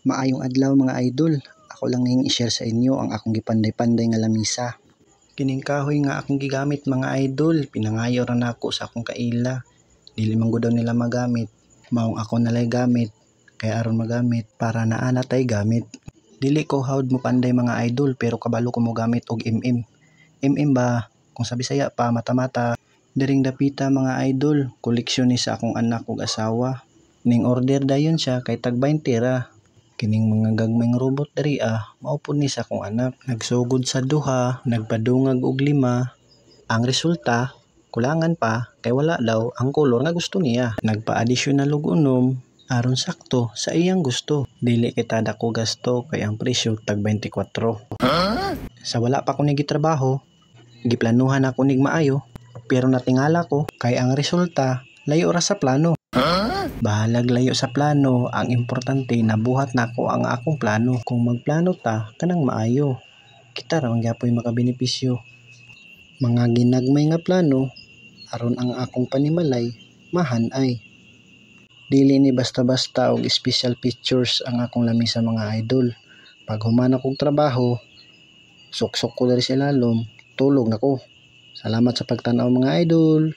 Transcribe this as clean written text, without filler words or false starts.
Maayong adlaw mga idol, ako lang ning i-share sa inyo ang akong gipanday-panday nga lamisa. Kining kahoy nga akong gigamit mga idol, pinangayo ra nako sa akong kaila. Dili man gud daw nila magamit, maong ako nalay gamit, kaya aron magamit para naa na tay gamit. Dili ko hawd mo panday mga idol pero kabalo ko mo gamit og MM. MM ba, kung sa Bisaya pa mata-mata. Diring dapita mga idol, koleksyon ni sa akong anak ug asawa. Ning order dayon siya kay tag 20 ra. Kining mga gagmayng robot diri mao pud ni sa akong anak. Nagsugod sa duha, nagpadungag og 5. Ang resulta, kulangan pa kay wala daw ang kolor nga gusto niya. Nagpa-additional og unom aron sakto sa iyang gusto. Dili kita dako gasto kay ang presyo tag 24. Sa wala pa ko gitrabaho, giplanuhan ako nig maayo, pero natingala ko kay ang resulta layo ra sa plano. Bahalag layo sa plano, ang importante nabuhat nako ang akong plano. Kung magplano ta kanang maayo, kita ra man gyapon makabenepisyo. Mga ginagmay nga plano aron ang akong panimalay mahan-ay. Dili ni basta-basta og special features ang akong lamisa mga idol. Pag human akong trabaho, suksok ko diri sa ilalom, tulog na ko. Salamat sa pagtan-aw mga idol.